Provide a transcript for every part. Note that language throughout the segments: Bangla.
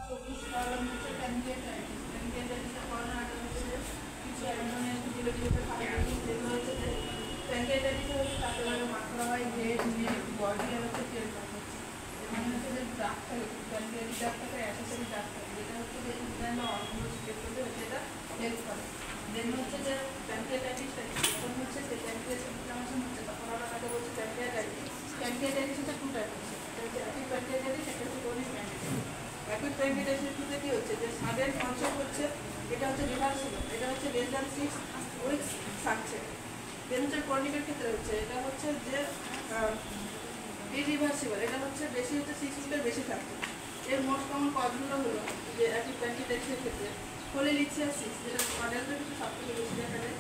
ফোকাস করার হচ্ছে প্যানক্রিয়াটাইটিস। প্যানক্রিয়াটাইটিসটা করানোর আগে হচ্ছে যে কিছু অ্যাডোনিয়াস ভিডিওতে ফাইব্রোসিস যেগুলো হচ্ছে যে প্যানক্রিয়াটাইটিস হচ্ছে তাতে মাথা হয় হেড নেক বডি আর হচ্ছে টেল হচ্ছে মানে হচ্ছে যে দাগ থাকে প্যানক্রিয়াটিস দাগ থাকে অ্যাসোসিয়েটেড দাগ থাকে যেটা হচ্ছে যে ইনস্ট্যান্ট অর্গানগুলো চেক করতে হচ্ছে এটা হেল্প করে। দেন হচ্ছে যে প্যানক্রিয়াটাইটিসটা যখন হচ্ছে যে প্যানক্রিয়াস ইনফ্লামেশন হচ্ছে তখন আমরা তাকে বলছি প্যানক্রিয়াটাইটিস। প্যানক্রিয়াটাইটিস হচ্ছে টু টাইপ হচ্ছে, একটা হচ্ছে অ্যাকিউট প্যানক্রিয়াটাইটিস, একটা হচ্ছে ক্রনিক প্যানক্রিয়াটাইটিস। অ্যাকিউট প্যানক্রিয়াটাইটিসের ক্ষেত্রে কি হচ্ছে যে সাডেন অনসেট হচ্ছে, এটা হচ্ছে রিভার্সিবল, এটা হচ্ছে লেস দ্যান 6 উইকস থাকছে। দেন হচ্ছে ক্রনিকের ক্ষেত্রে হচ্ছে এটা হচ্ছে যে ইরিভার্সিবল, এটা হচ্ছে বেশি হচ্ছে 6 উইকের বেশি থাকছে। এর মোস্ট কমন কজগুলো হলো যে অ্যাকিউট প্যানক্রিয়াটাইটিসের ক্ষেত্রে কোলিলিথিয়াসিস, যেটা অ্যাডাল্টের ক্ষেত্রে সবথেকে বেশি দেখা যায়।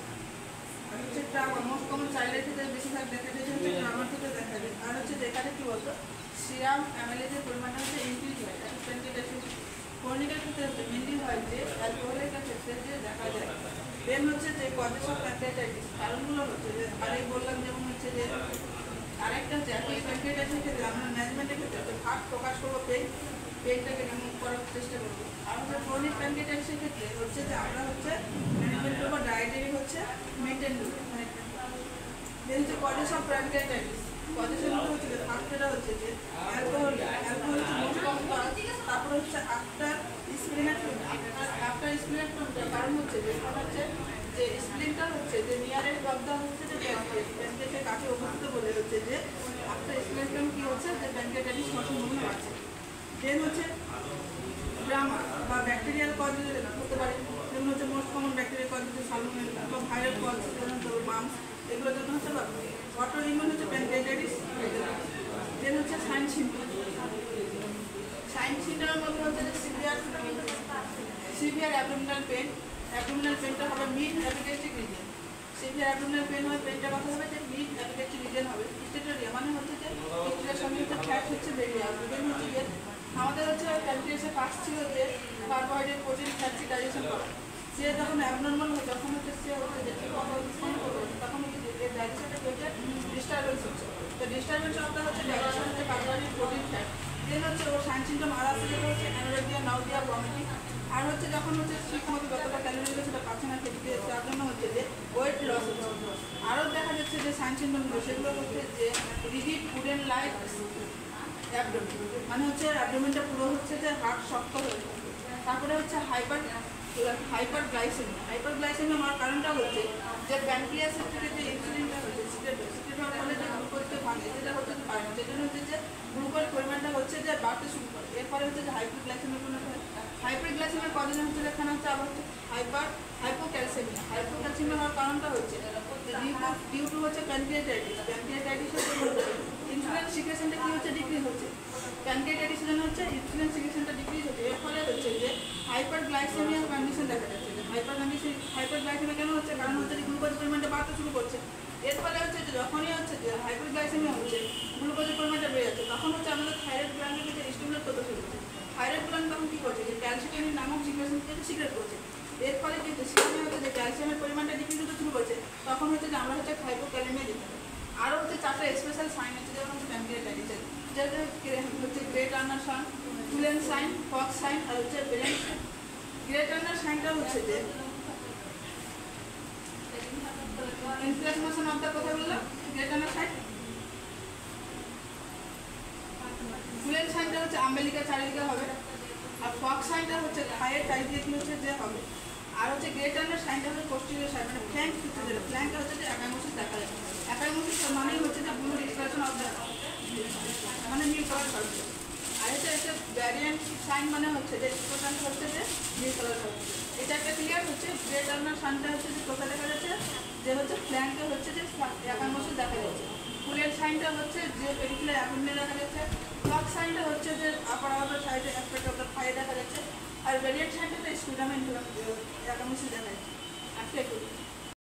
আর হচ্ছে ট্রামা, মোস্ট কমন চাইল্ডের ক্ষেত্রে বেশিরভাগ দেখা যায়, হচ্ছে ট্রামার ক্ষেত্রে দেখা যায়। আর হচ্ছে যেখানে কি বলতো সিরাম অ্যামাইলেজের পরিমাণটা হচ্ছে ইনক্রিজ হয় অ্যাকিউট প্যানক্রিয়াটাইটিস। ক্রনিকের ক্ষেত্রে হচ্ছে মেনলি হয় যে অ্যালকোহলের ক্ষেত্রে যে দেখা যায়। দেন হচ্ছে যে কজেস অফ প্যানক্রিয়াটাইটিস কারণগুলো হচ্ছে যে আরেক বললাম, যেমন হচ্ছে যে আরেকটা হচ্ছে অ্যাকিউট প্যানক্রিয়াটাইটিসের ক্ষেত্রে আমরা ম্যানেজমেন্টের ক্ষেত্রে ভাগ প্রকাশ করবো, পেনটাকে রিমুভ করার চেষ্টা করবো। আর হচ্ছে ক্রনিক প্যানক্রিয়াটাইটিসের ক্ষেত্রে হচ্ছে যে আমরা হচ্ছে ম্যানেজমেন্ট করবো, ডায়েটারি হচ্ছে মেনটেন করবো। দেন হচ্ছে কজেস অফ প্যানক্রিয়াটাইটিস, কজেসের মধ্যে হচ্ছে যে ফার্স্টটা হচ্ছে যে অ্যালকোহল হচ্ছে মোস্ট কমন কজ। তারপরে হচ্ছে আফটার স্প্লিনেক্টমি, কারণ হচ্ছে যে স্প্লিনটা হচ্ছে যে নিয়ারেস্ট অফ দা হচ্ছে যে প্যানক্রিয়াসের কাছে অবস্থিত বলে হচ্ছে যে আফটার স্প্লিনেক্টমি কি হচ্ছে যে প্যানক্রিয়াটাইটিস সম্ভাবনা আছে। দেন হচ্ছে ড্রামা বা ব্যাকটেরিয়াল কজ হতে পারে, যেমন হচ্ছে মোস্ট কমন ব্যাকটেরিয়াল কজ হচ্ছে সালমোনেলা বা ভাইরাল কজ যেমন মাম্পস, এগুলোর জন্য হচ্ছে অটো ইমিউন হচ্ছে প্যানক্রিয়াটাইটিস। দেন হচ্ছে সাইন সিনড্রোমের মধ্যে হচ্ছে যে সিভিয়ার অ্যাবডোমিনাল পেনটা হবে mid epigastric region. Severe abdominal pain হয়, পেনটা কথা হবে যে মিড অ্যাপিগ্যাস্ট্রিক রিজিয়ন হবে। স্টেটোরিয়া মানে হচ্ছে যে স্টেটের সঙ্গে হচ্ছে ফ্যাট হচ্ছে বেরিয়ে আসবে। দেন হচ্ছে যে আমাদের হচ্ছে প্যানক্রিয়াসের কাজ ছিল যে কার্বোহাইড্রেট প্রোটিন ফ্যাটকে ডাইজেশন করা। সে যখন অ্যাবনর্মাল হয় তখন হচ্ছে সে হচ্ছে যে তখন হচ্ছে যে ডাইজেশনটা হচ্ছে ডিস্টারবেন্স হচ্ছে। তো ডিস্টারবেন্স অফ হচ্ছে ডাইজেশন হচ্ছে কার্বোহাইড্রেট প্রোটিন ফ্যাট। দেন হচ্ছে ওর সাইন সিমটম আর আসছে যেটা হচ্ছে অ্যানোরেক্সিয়া, নাউজিয়া, ভমিটিং। আর হচ্ছে যখন হচ্ছে ঠিক মতো যতটা ক্যালোরি গেছে সেটা পাচ্ছে না খেতে, তার জন্য হচ্ছে যে ওয়েট লস হচ্ছে। আরও দেখা যাচ্ছে যে সাইন সিমটমগুলো সেগুলো হচ্ছে যে রিজিড উডেন লাইক অ্যাবডোমেন, মানে হচ্ছে অ্যাবডোমেনটা পুরো হচ্ছে যে হার্ট শক্ত হয়ে যায়। তারপরে হচ্ছে হাইপারগ্লাইসেমিয়া হওয়ার কারণটা হচ্ছে যে প্যানক্রিয়াসের থেকে যে ইনসুলিনটা হচ্ছে সিক্রেট হওয়ার ফলে যে গ্লুকোজকে ভাঙে, যেটা হচ্ছে পারে না, সেজন্য হচ্ছে যে গ্লুকোজ পরিমাণটা হচ্ছে যে বাড়তে শুরু করে। এরপরে হচ্ছে যে হাইপারগ্লাইসেমিয়া কজনে হচ্ছে এখানে হচ্ছে আবার হচ্ছে হাইপোক্যালসেমিয়া হওয়ার কারণটা হচ্ছে ডিউ টু হচ্ছে প্যানক্রিয়াটাইটিস হচ্ছে ইনসুলিন সিক্রেশনটা কি হচ্ছে ডিক্রিজ হচ্ছে। প্যানক্রিয়াটাইটিসের জন্য হচ্ছে ইনসুলিন সিক্রেশনটা ডিক্রিজ হচ্ছে। এর ফলে হচ্ছে যে হাইপারগ্লাইসেমিয়া কন্ডিশন দেখা যাচ্ছে। হাইপারগ্লাইসেমিয়া কেন হচ্ছে, কারণ হচ্ছে যে গ্লুকোজের পরিমাণটা বাড়তে শুরু করছে। এর ফলে হচ্ছে যে যখনই হচ্ছে যে হাইপারগ্লাইসেমিয়া হচ্ছে, গ্লুকোজের পরিমাণটা বেড়ে যাচ্ছে, তখন হচ্ছে আমাদের থাইরয়েড গ্ল্যান্ডকে যে স্টিমুলেট করতে শুরু করছে। থাইরয়েড গ্ল্যান্ড তখন কী করছে যে ক্যালসিয়াম নামক সিক্রেশনকে সিক্রেট করছে। এর ফলে কি হচ্ছে সেখানে হচ্ছে যে ক্যালসিয়ামের পরিমাণটা ডিক্রিজ হতে শুরু করছে, তখন হচ্ছে যে আমরা হচ্ছে হাইপোক্যালেমিয়া দিতে হবে। আরও হচ্ছে 4টা স্পেশাল সাইন হচ্ছে, যেমন হচ্ছে প্যানক্রিয়াটাইটিসের, যেটা হচ্ছে Grey Turner sign, Cullen sign, Fox sign আর হচ্ছে বেলেন সাইন। গ্রে টার্নার সাইনটা হচ্ছে যে ইনফ্লেশন অফ দ্য কথা বললাম, গ্রে টার্নার সাইন। টুলেন সাইনটা হচ্ছে আম্বেলিকা চারিদিকে হবে, আর ফক্স সাইনটা হচ্ছে থাইয়ের চারিদিকে হচ্ছে যে হবে। আর হচ্ছে গ্রে টার্নার সাইনটা হচ্ছে পোস্টেরিয়র সাইড, মানে ফ্ল্যাঙ্ক হচ্ছে যেটা ফ্ল্যাঙ্কটা হচ্ছে যে অ্যাকাইমোসিস দেখা যায়। অ্যাকাইমোসিস মানেই হচ্ছে যে ব্লু ডিসকাশন অফ দ্য মানে নীল কালার থাকছে। আর এটা একটা ভ্যারিয়েন্ট সাইন মানে হচ্ছে যে টোটালটা হচ্ছে যে নীল কালার থাকছে। এটা একটা ক্লিয়ার হচ্ছে। গ্রে টার্নার সাইনটা হচ্ছে যে কোথায় দেখা যাচ্ছে, যে হচ্ছে ফ্ল্যাঙ্কে হচ্ছে যে অ্যাকাইমোসিস দেখা যাচ্ছে। ফুলের সাইনটা হচ্ছে যে পেরিফেরাল অ্যাকুমিলে দেখা যাচ্ছে। ফক্স সাইনটা হচ্ছে যে আপার আপার সাইডে অ্যাসপেক্ট অফ দ্য থাই দেখা যাচ্ছে। আর ভ্যারিয়েন্ট সাইনটা তো স্কুলামেন্ট অ্যাকাইমোসিস দেখা যাচ্ছে। আজকে